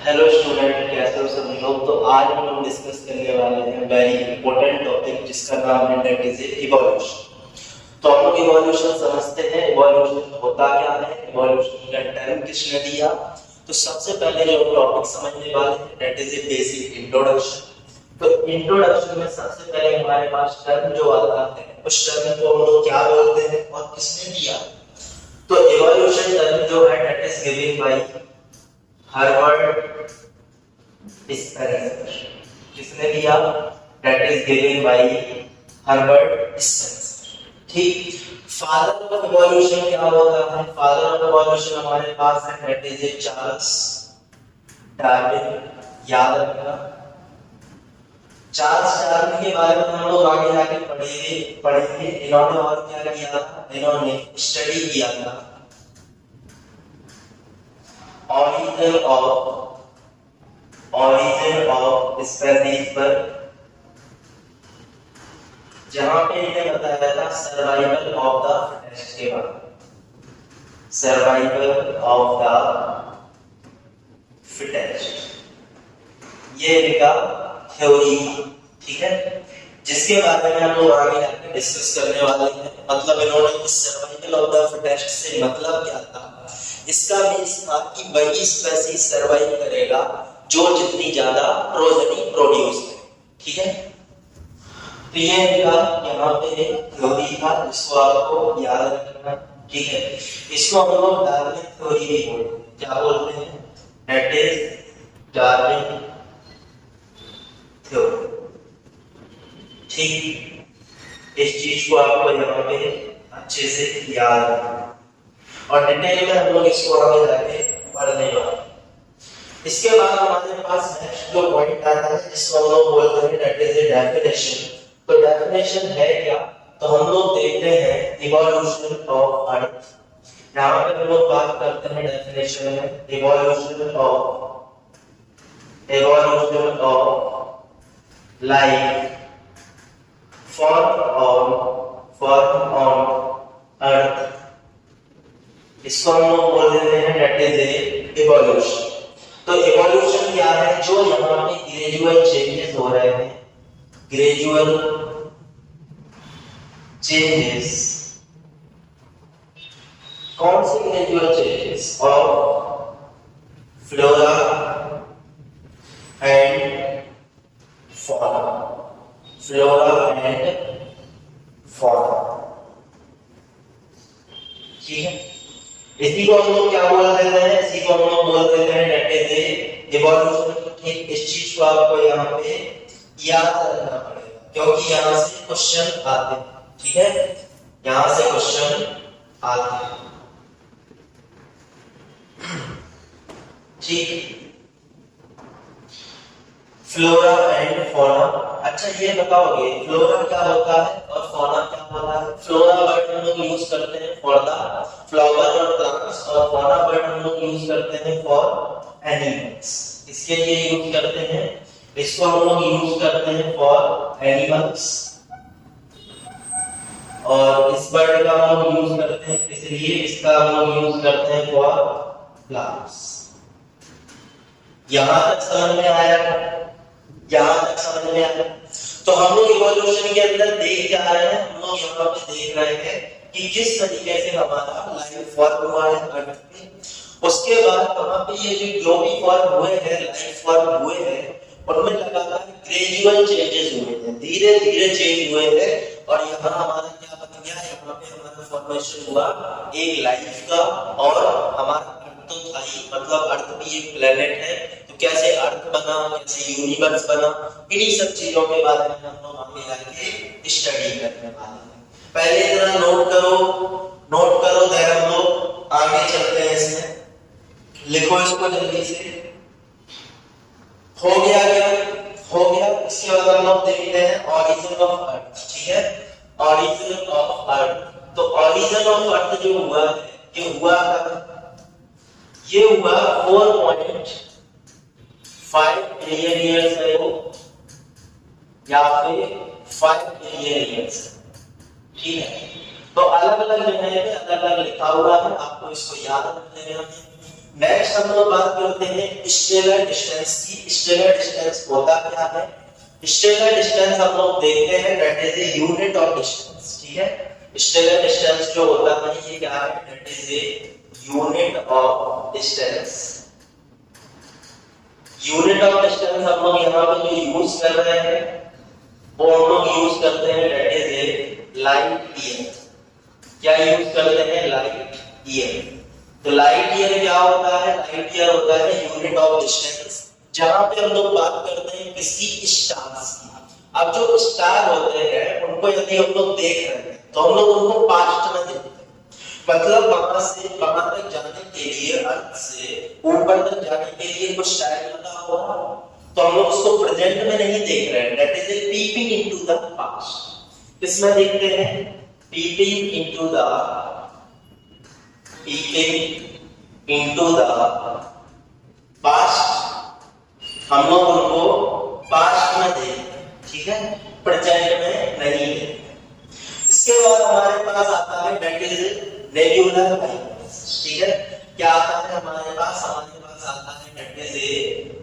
Hello student, कैसे हो सब लोग। तो आज हम लोग डिस्कस करने वाले हैं वेरी इंपॉर्टेंट टॉपिक जिसका नाम है दैट इज इवोल्यूशन। तो हम लोग इवोल्यूशन समझते हैं। इवोल्यूशन होता क्या है, इवोल्यूशन का टर्म किसने दिया। तो सबसे पहले जो टॉपिक समझने वाले हैं that is A basic introduction. तो इंट्रोडक्शन में सबसे पहले हमारे पास टर्म जो आता है उस टर्म को हम लोग क्या बोलते हैं और किसने दिया। तो इवोल्यूशन टर्म जो है that is given by Herbert Spencer. किसने दिया? That is given by Herbert Spencer. ठीक। फादर ऑफ इवोल्यूशन क्या होता है? फादर ऑफ इवोल्यूशन हमारे पास है that is A Charles Darwin. याद रखना, चार्ल्स डार्विन के बारे में हम लोग आगे जाके पढ़ेंगे। इन्होंने और क्या किया था? इन्होंने स्टडी किया था origin of species पर, जहां पे इन्हें बताया था सर्वाइवल ऑफ द फिटेस्ट के बारे में। सर्वाइवल ऑफ द फिटेस्ट ये इनका थ्योरी, ठीक है, जिसके बारे में हम लोग आगे जाकर डिस्कस करने वाले हैं। मतलब इन्होंने इस सर्वाइवल ऑफ द फिटेस्ट से मतलब क्या था, इसका मींस था कि वही स्पीशीज सर्वाइव करेगा जो जितनी ज्यादा प्रोजेनी प्रोड्यूस करे, ठीक है। तो ये इनका यहाँ पे थ्योरी था जिसको आपको याद रखना, ठीक है। इसको हम लोग डार्विन थ्योरी भी बोलते हैं। क्या बोलते हैं? दैट इज डार्विन थ्योरी, ठीक। इस चीज को आपको यहाँ पे अच्छे से याद रखना और डिटेल में हम लोग इसको आगे जाके पढ़ने वाले। इसके बाद हमारे पास नेक्स्ट जो पॉइंट आता है जिसको हम लोग बोलते हैं दैट इज ए डेफिनेशन। तो डेफिनेशन है क्या? तो हम लोग देखते हैं इवोल्यूशन ऑफ अर्थ। यहाँ पे हम लोग बात करते हैं डेफिनेशन में evolution of life form on earth. इसको हम लोग बोल देते हैं दैट इज ए इवोल्यूशन। तो इवोल्यूशन क्या है? जो यहाँ पे ग्रेजुअल चेंजेस हो रहे हैं, ग्रेजुअल चेंजेस। कौन से gradual changes? Of flora and fauna. Flora and fauna, ठीक है। इसी को हम लोग क्या बोल देते हैं? इसी को हम लोग बोल देते हैं दैट इज ए इवोल्यूशन। ठीक, इस चीज को आपको यहाँ पे याद रखना पड़ेगा क्योंकि यहाँ से क्वेश्चन आते हैं, ठीक है, यहाँ से क्वेश्चन आते हैं, ठीक। Flora and fauna. अच्छा ये बताओगे फ्लोरा क्या होता है और फौना क्या होता है? फ्लोरा वर्ड हम लोग यूज करते हैं फॉर द फ्लावर और प्लांट्स और फौना वर्ड हम लोग यूज करते हैं फॉर एनिमल्स। इसके लिए यूज करते हैं, इसको हम लोग यूज करते हैं फॉर एनिमल्स और इस वर्ड का हम लोग यूज करते हैं इसलिए इसका हम लोग यूज करते हैं फॉर प्लांट्स। यहां तक समझ में आया? यहां तक समझ में आया? तो हम लोग इवोल्यूशन के अंदर देख क्या रहे हैं? हम लोग यहाँ पे देख रहे हैं कि किस तरीके से हमारा लाइफ फॉर्म हुआ है अर्थ पे। उसके बाद वहां पे ये जो भी फॉर्म हुए हैं, लाइफ फॉर्म हुए हैं, उनमें लगातार ग्रेजुअल चेंजेस हुए हैं, धीरे धीरे चेंज हुए हैं और यहाँ हमारा क्या बन गया? यहाँ पे हमारा फॉर्मेशन हुआ एक लाइफ का। और हमारा अर्थ तो था ही, मतलब अर्थ भी एक प्लेनेट है। तो कैसे अर्थ बना, कैसे यूनिवर्स बना, इन्हीं सब चीजों के बारे में हम लोग आगे जाके स्टडी करने वाले हैं। पहले जरा नोट करो देर हम लोग आगे चलते हैं। इसमें लिखो इसको जल्दी से। हो गया क्या? हो गया। इसके बाद हम लोग देखते हैं ऑरिजिन ऑफ अर्थ, ठीक है, ऑरिजिन ऑफ अर्थ। तो ऑरिजिन ऑफ अर्थ जो हुआ है, ये हुआ ये हुआ 4.5 बिलियन ईयर्स अगो या फिर 5 बिलियन ईयर्स, ठीक है। तो अलग अलग जगह पे अलग अलग लिखा हुआ है, आपको इसको याद रख लेना है। नेक्स्ट हम लोग बात करते हैं स्टेलर डिस्टेंस की। स्टेलर डिस्टेंस होता क्या है? स्टेलर डिस्टेंस हम लोग देखते हैं that is a unit of distance. ठीक है, स्टेलर डिस्टेंस जो होता है ये क्या है? That is a unit of distance. Unit of distance हम लोग यहाँ पे जो यूज कर रहे हैं वो हम लोग यूज करते हैं that is A light year. क्या यूज करते हैं? Light year. तो लाइट ईयर क्या होता है? लाइट ईयर होता है यूनिट ऑफ डिस्टेंस, जहां पे हम लोग बात करते हैं किसी स्टार्स की। अब जो स्टार होते हैं उनको यदि हम लोग देख रहे हैं तो हम लोग उनको पास्ट में देखते हैं, मतलब वहां से वहां तक जाने के लिए, अर्थ से ऊपर तक जाने के लिए कुछ टाइम लगा होगा, तो हम लोग उसको प्रेजेंट में नहीं देख रहे हैं। That is a peeping into the past. किसमें देखते हैं? Peeping into the past. हम लोग उनको पास्ट में देखते हैं, ठीक है, प्रेजेंट में नहीं देखते। इसके बाद हमारे पास आता है दैट इज नेबुलर हाइपोथेसिस। ठीक है, क्या आता है हमारे पास? हमारे पास आता है that is A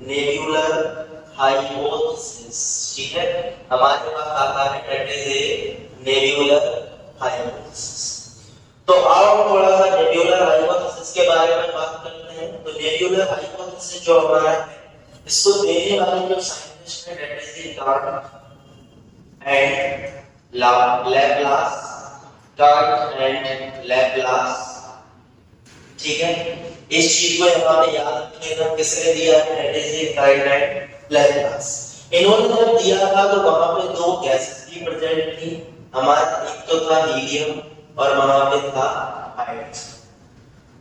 nebular hypothesis. ठीक है, हमारे पास आता है that is A nebular hypothesis. तो आओ हम थोड़ा सा नेबुलर हाइपोथेसिस के बारे में बात करते हैं। तो नेबुलर हाइपोथेसिस जो हमारा है, इसको देने वाले जो साइंटिस्ट है that is cart and Laplace. Cart and Laplace, ठीक है, इस चीज को यहाँ पे याद रखिएगा। किसने दिया है? That is cart and Laplace. इन्होंने जब दिया था तो वहां पे दो गैसेस भी प्रेजेंट थी। हमारा एक तो था हीलियम और वहां पे था हाइड्रोजन।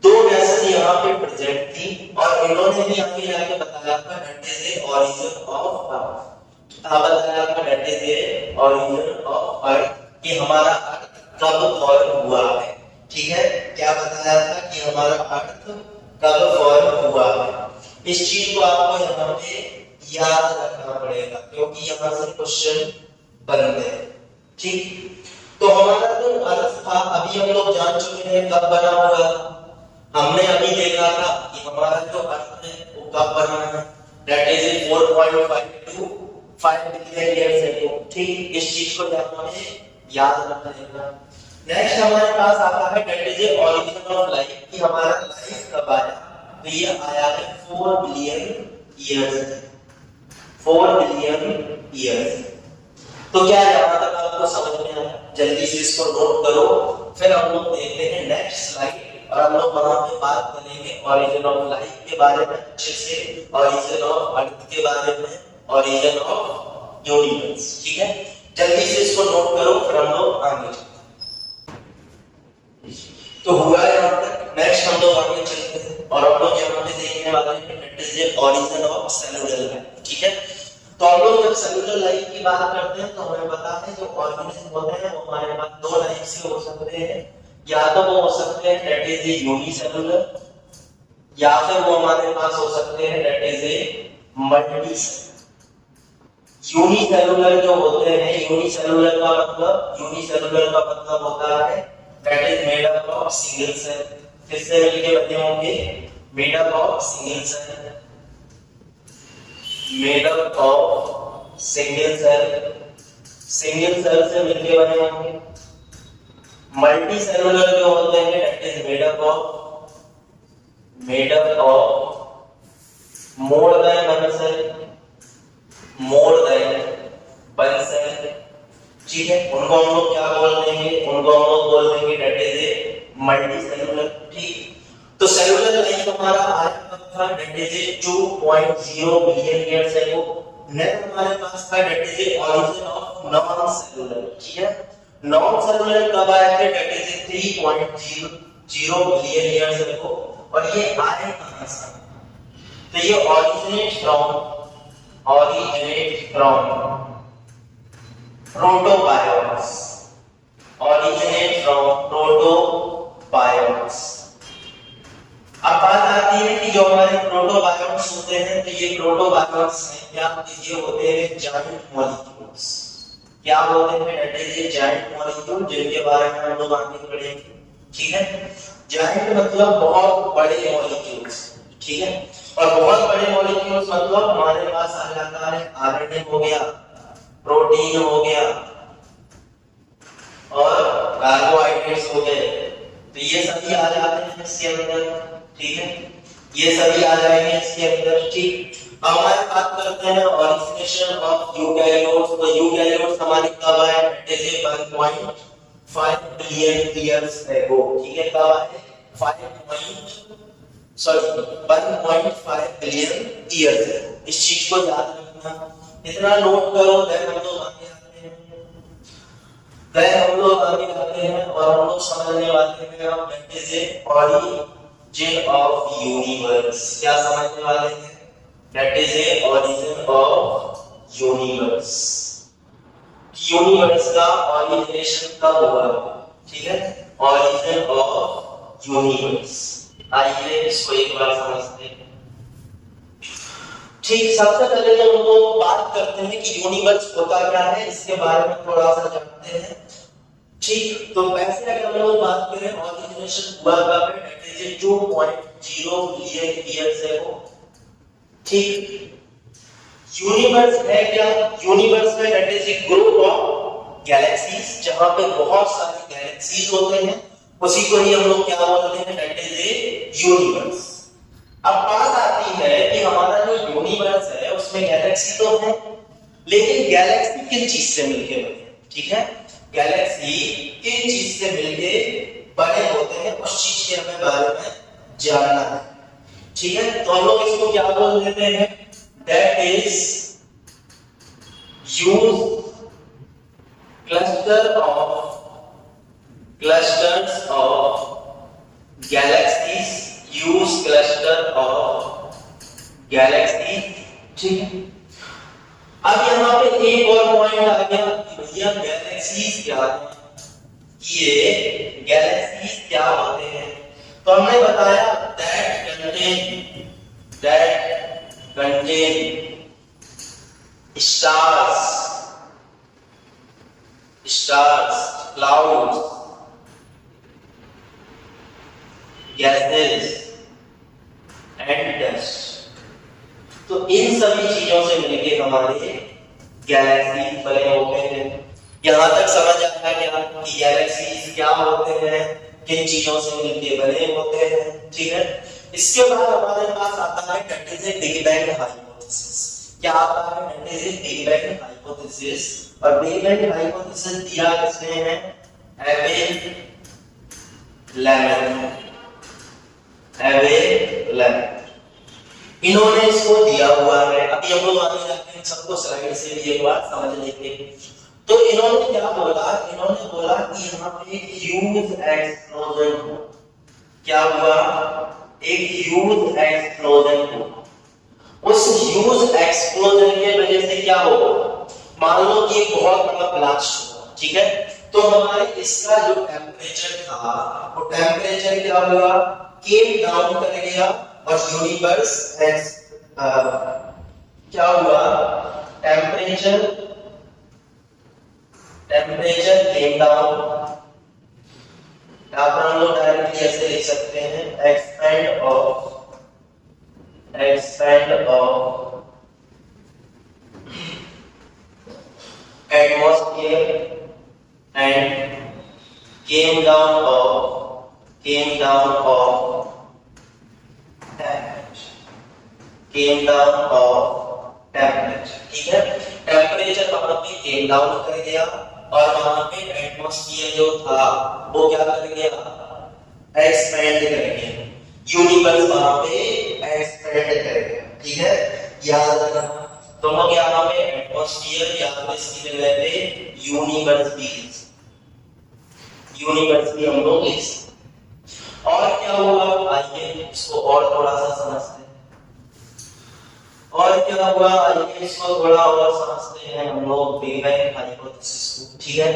दो गैसेस यहाँ पे प्रेजेंट थी और इन्होंने भी आगे जाके बताया था that is A origin of earth. बताया था that is A origin of earth, कि हमारा अर्थ कब फॉर्म हुआ है। ठीक है, क्या बताया था? कि हमारा अर्थ कब फॉर्म हुआ है। इस चीज को आपको यहाँ पे याद रखना पड़ेगा क्योंकि यहाँ से क्वेश्चन बनते हैं। ठीक, तो हमारा जो अर्थ था अभी हम लोग जान चुके हैं कब बना हुआ। हमने अभी देखा था कि हमारा जो अर्थ है वो कब बना है, that is 4.5 to 5 billion years ago. ठीक, इस चीज को यहाँ पे याद रखना। नेक्स्ट हमारे पास आता है that is A origin of life, कि हमारा लाइफ कब आया। तो ये आया है 4 बिलियन ईयर्स। 4 billion years. तो क्या यहाँ तक आपको समझ में आया? जल्दी से इसको नोट करो, फिर हम लोग देखते हैं नेक्स्ट स्लाइड और हम लोग वहां पे बात करेंगे ओरिजिन ऑफ लाइफ के बारे में अच्छे से, ओरिजिन ऑफ अर्थ के बारे में, ओरिजिन ऑफ यूनिवर्स। ठीक है, जल्दी से इसको नोट करो फिर हम लोग आगे चलते हैं। तो हुआ यहाँ तक। नेक्स्ट हम लोग आगे चलते हैं और हम लोग यहाँ पे देखने वाले हैं that is the origin of cellular life. ठीक है, तो हम लोग जब सेलुलर लाइफ की बात करते हैं तो हमें पता है जो ऑर्गेनिज्म होते हैं वो हमारे पास दो टाइप से हो सकते हैं। या तो वो हो सकते हैं दैट इज ए यूनिसेलुलर, या फिर वो हमारे पास हो सकते हैं that is a multicellular. Unicellular जो होते हैं, यूनिसेलुलर का मतलब होता है that is made up of single cell. किससे मिलके बने होंगे? Made up of single cell, made up of single cell, single cell से मिलके बने होंगे। मल्टी सेलुलर जो होते हैं that is made up of more than one cell, more than one cell. ठीक है, उनको हम लोग क्या बोल देंगे? उनको हम लोग बोल देंगे that is a multi cellular. ठीक, तो सेलुलर लाइफ हमारा आया कब था? That is A 2.0 billion years ago. Next हमारे पास था that is A origin of non cellular. ठीक है, नॉन सेलुलर कब आए थे? That is A 3.0 billion years ago. और ये आए कहां से? तो ये ओरिजिनेट फ्रॉम प्रोटोबायोट्स, ओरिजिनेट फ्रॉम प्रोटोबायोट्स। अब बात आती है कि जो हमारे प्रोटोबायोट्स होते हैं तो ये प्रोटोबायोट्स हैं क्या? ये होते हैं जायंट मॉलिक्यूल्स। क्या होते हैं? That is A giant molecule, जिनके बारे में हम लोग आगे पढ़ेंगे। ठीक है, जायंट मतलब बहुत बड़े मॉलिक्यूल्स, ठीक है। और बहुत बड़े मॉलिक्यूल्स मतलब हमारे पास आ जाता है आरएनए हो गया, प्रोटीन हो गया और कार्बोहाइड्रेट्स हो गए, तो ये सभी आ जाते हैं इसके अंदर, ठीक है, ये सभी आ जाएंगे इसके अंदर, ठीक। अब हमारे बात करते हैं ओरिजिनेशन ऑफ यूकैरियोट्स। तो यूकैरियोट्स हमारे कब आए? It is 1.5 billion years ago, ठीक है, कब आए? 1.5 बिलियन ईयर्स एगो। इस चीज को याद रखना, इतना नोट करो, देन हम लोग आगे आते हैं और हम लोग समझने वाले हैं अब that is A origin of universe। क्या समझने वाले हैं? That is a origin of universe। Universe का ओरिजिनेशन कब हुआ, ठीक है, origin of universe। आइए इसको एक बार समझते हैं, ठीक। सबसे पहले जब हम लोग बात करते हैं कि यूनिवर्स होता क्या है, इसके बारे में थोड़ा सा जानते हैं, ठीक। तो वैसे अगर हम लोग बात करें ओरिजिनेशन हुआ कब है, that is 2.0 billion years ago, ठीक। यूनिवर्स है क्या? यूनिवर्स में that is A group of galaxies, जहां पे बहुत सारी गैलेक्सीज होते हैं, उसी को ही हम लोग क्या बोलते हैं, दैट इज ए यूनिवर्स। अब बात आती है कि हमारा जो यूनिवर्स है उसमें गैलेक्सी तो है, लेकिन गैलेक्सी किन चीज से मिलके बने, ठीक है, गैलेक्सी किन चीज से मिलके बने होते हैं, उस चीज के हमें बारे में जानना है, ठीक है। तो हम लोग इसको क्या बोल देते हैं, that is use clusters of galaxies, use cluster of galaxies, ठीक है। अब यहाँ पे एक और पॉइंट आ गया कि भैया गैलेक्सीज क्या है, ये गैलेक्सीज क्या होते हैं। तो हमने बताया that contain stars, clouds, gases and dust। तो इन सभी चीजों से मिलके हमारे गैलेक्सी बने होते हैं। यहां तक समझ आया क्या कि गैलेक्सीज क्या होते हैं, किन चीजों से मिलके बने होते हैं, ठीक है। इसके बाद हमारे पास आता है that is a big bang hypothesis. क्या आता है? That is a big bang hypothesis. और बिग बैंग हाइपोथेसिस दिया किसने है? एविन लेमन, इन्होंने इसको दिया हुआ है। अभी हम लोग आगे जाते हैं, सबको स्लाइड से भी एक बार समझ लेंगे। तो इन्होंने क्या बोला? इन्होंने बोला कि यहाँ पे ह्यूज एक्सप्लोजन हो। क्या हुआ? एक ह्यूज एक्सप्लोजन हो। उस ह्यूज एक्सप्लोजन के वजह से क्या होगा? मान लो कि एक बहुत बड़ा ब्लास्ट हुआ, ठीक है, तो हमारे इसका जो टेम्परेचर था वो टेम्परेचर क्या हुआ? केम डाउन कर गया और यूनिवर्स क्या हुआ? Temperature came down. यहां पर हम लोग डायरेक्टली ऐसे लिख सकते हैं, expand of atmosphere and came down of temperature, ठीक है। टेम्परेचर वहां पे केम डाउन कर गया और वहां पे एटमॉस्फेयर जो था वो क्या कर गया? एक्सपेंड कर गया। यूनिवर्स वहां पे एक्सपेंड कर गया, ठीक है, याद रखना। तो हम लोग यहाँ पे एटमॉस्फेयर या फिर इसकी जगह पे यूनिवर्स भी हम लोग लिख सकते। और क्या हुआ? आइए इसको और थोड़ा सा समझते हैं। और क्या हुआ? आइए इसको थोड़ा और समझते हैं हम लोग बिग बैंग हाइपोथेसिस को, ठीक है।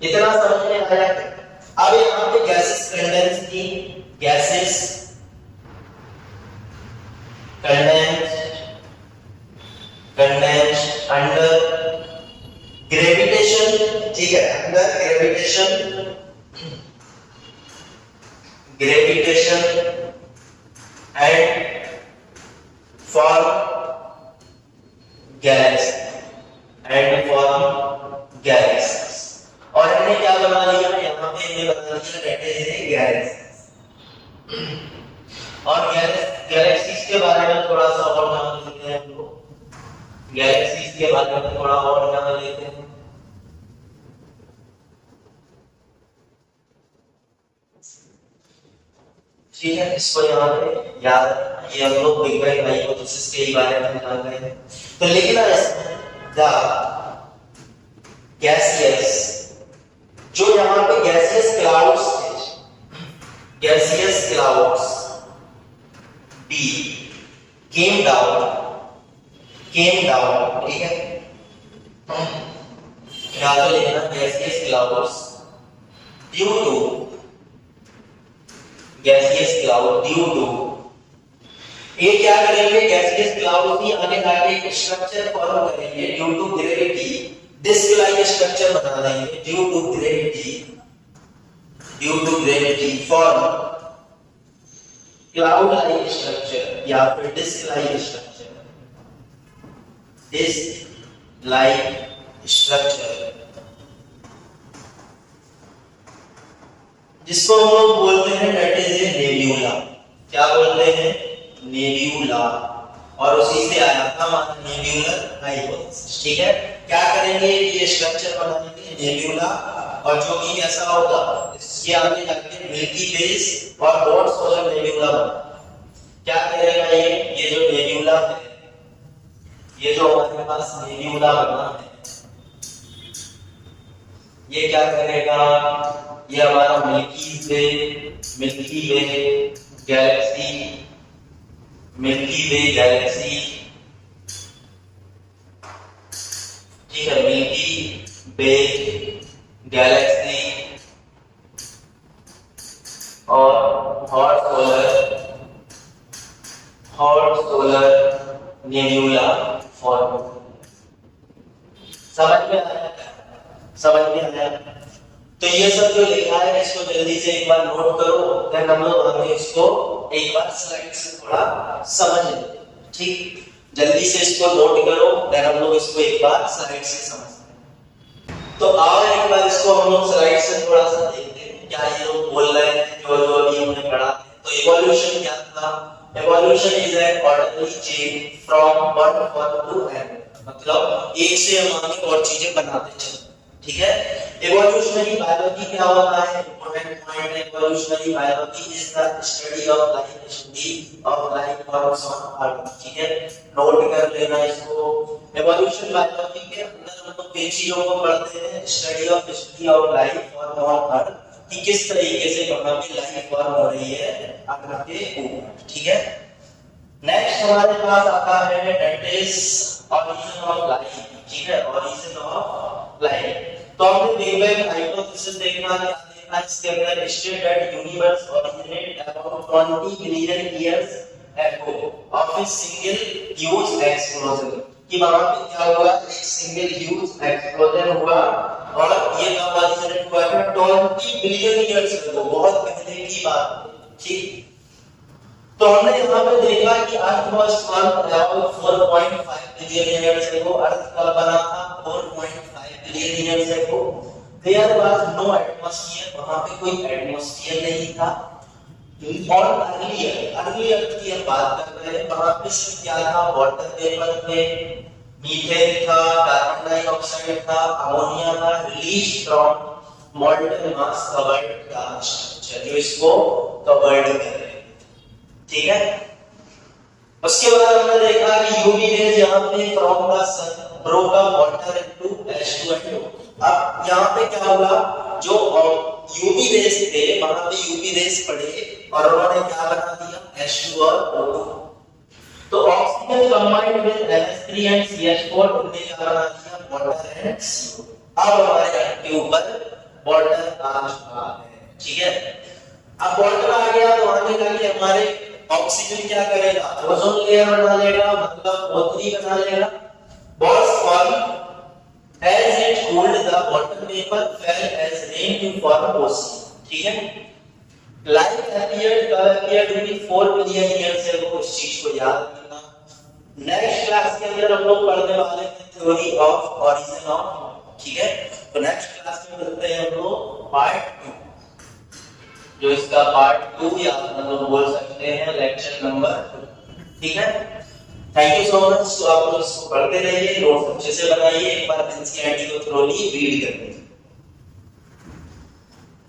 इतना समझ में आया। अब यहाँ पे गैसेस कंडेंस थी, गैसेस कंडेंस्ड अंडर ग्रेविटेशन, ठीक है, अंडर ग्रेविटेशन एंड ये बता दिया दैट इज गैलेक्सी। और गैलेक्सीज के बारे में थोड़ा सा और जान लेते हैं हम लोग। गैलेक्सीज के बारे में थोड़ा और जान लेते हैं। ठीक है, इसको यहाँ पे याद, ये हम लोग बिग बैंग हाइपोथेसिस के बारे में जान रहे हैं। तो लिखना है द गैसियस, जो यहाँ पे गैसियस क्लाउड्स थे, gaseous clouds became down, ठीक है। क्या तो लिखना gaseous clouds due to, gaseous cloud due to, ये क्या करेंगे, गैसियस क्लाउड की आगे जाके एक स्ट्रक्चर फॉर्म करेंगे due to gravity, disc like structure बना देंगे due to gravity form cloud like structure या फिर डिस्क लाइक स्ट्रक्चर, जिसको हम लोग बोलते हैं दैट इज ए नेब्यूला। क्या बोलते हैं, नेब्यूला। और उसी से आया था हमारा नेब्यूलर हाइपोथेसिस। ठीक है, क्या करेंगे, ये स्ट्रक्चर बनाएंगे नेब्यूला, और जो कि ऐसा होगा इसके आगे जाके मिल्की बेस और हॉट सोलर नेब्यूला बना। क्या करेगा ये जो नेब्यूला है, ये जो हमारे पास नेब्यूला बना है, ये क्या करेगा, ये हमारा मिल्की वे गैलेक्सी, ठीक है, मिल्की वे गैलेक्सी और हॉट सोलर नेब्यूला फॉर्म। समझ में आया? तो ये सब जो लिखा है इसको जल्दी से एक बार नोट करो, देन हम लोग आगे इसको एक बार स्लाइड से थोड़ा समझ लेते हैं। ठीक, जल्दी से इसको नोट करो, देन हम लोग इसको एक बार स्लाइड से समझते हैं। तो आओ एक बार इसको हम लोग स्लाइड से थोड़ा सा देखते हैं क्या ये लोग बोल रहे हैं जो अभी हमने पढ़ा है। तो इवोल्यूशन क्या था, evolution is an orderly chain from one form to an, मतलब एक से हम आगे और चीजें बनाते चलते। ठीक है, इवोल्यूशनरी बायोलॉजी क्या होता है, इंपॉर्टेंट पॉइंट है, evolutionary biology is the study of life forms on earth. ठीक है, नोट कर लेना इसको। इवोल्यूशन बायोलॉजी के अंदर हम लोग किन चीजों को पढ़ते हैं, study of life form on earth, कि किस तरीके से वहां पे लाइफ फॉर्म हो रही है अर्थ के ऊपर। ठीक है, नेक्स्ट हमारे पास आता है that is origin of life. ठीक है, ओरिजिन ऑफ लाइफ। तो हमने बिग बैंग हाइपोथेसिस देखना है, इसके अंदर state that universe originate about 20 billion years एगो of a single huge explosion, कि वहां पे क्या हुआ, एक सिंगल ह्यूज एक्सप्लोजन हुआ, और ये कब ओरिजिनेट हुआ है, 20 बिलियन इयर्स एगो, बहुत पहले की बात है। ठीक, तो हमने यहाँ पे देखा कि earth was formed around 4.5 billion years ago. Earth कब बना था, 4.5 billion years ago. There was no atmosphere, वहां पे कोई एटमॉस्फेयर नहीं था। और अर्ली अर्थ की हम बात कर रहे हैं, वहां पे सिर्फ क्या था, वाटर वेपर थे, मीथेन था, कार्बन डाइऑक्साइड था, अमोनिया था, रिलीज फ्रॉम मॉल्टन मास कवर्ड का स्ट्रक्चर, जो इसको कवर्ड कर रहे हैं। ठीक है, उसके बाद हमने देखा कि यूवी रेज यहाँ पे from the sun broke up water into H2SO। अब यहाँ पे क्या हुआ, जो यूवी रेज थे वहां पे यूवी रेज पड़े और उन्होंने क्या बना दिया, H2 और O2। तो oxygen combined with NH3 and CH4 उन्होंने क्या बना दिया, वाटर एंड CO। अब हमारे अर्थ के ऊपर वाटर आ चुका है। ठीक है, अब वाटर आ गया तो आगे जाके हमारे ऑक्सीजन क्या करेगा, ओजोन लेयर बना लेगा, मतलब O3 बना लेगा। Was formed as it cooled the water vapor fell as rain to form ocean। ठीक है, life appeared within 4 billion years ago, इस चीज को याद रखना। नेक्स्ट क्लास के अंदर हम लोग पढ़ने वाले हैं थ्योरी ऑफ ओरिजिन ऑफ। ठीक है, तो नेक्स्ट क्लास में मिलते हैं हम लोग पार्ट 2। जो इसका पार्ट 2 या हम लोग बोल सकते हैं लेक्चर नंबर 2। ठीक है, थैंक यू सो मच। तो आप लोग इसको पढ़ते रहिए, नोट्स अच्छे से बनाइए, एक बार एनसीईआरटी को थोड़ी रीड कर लीजिए।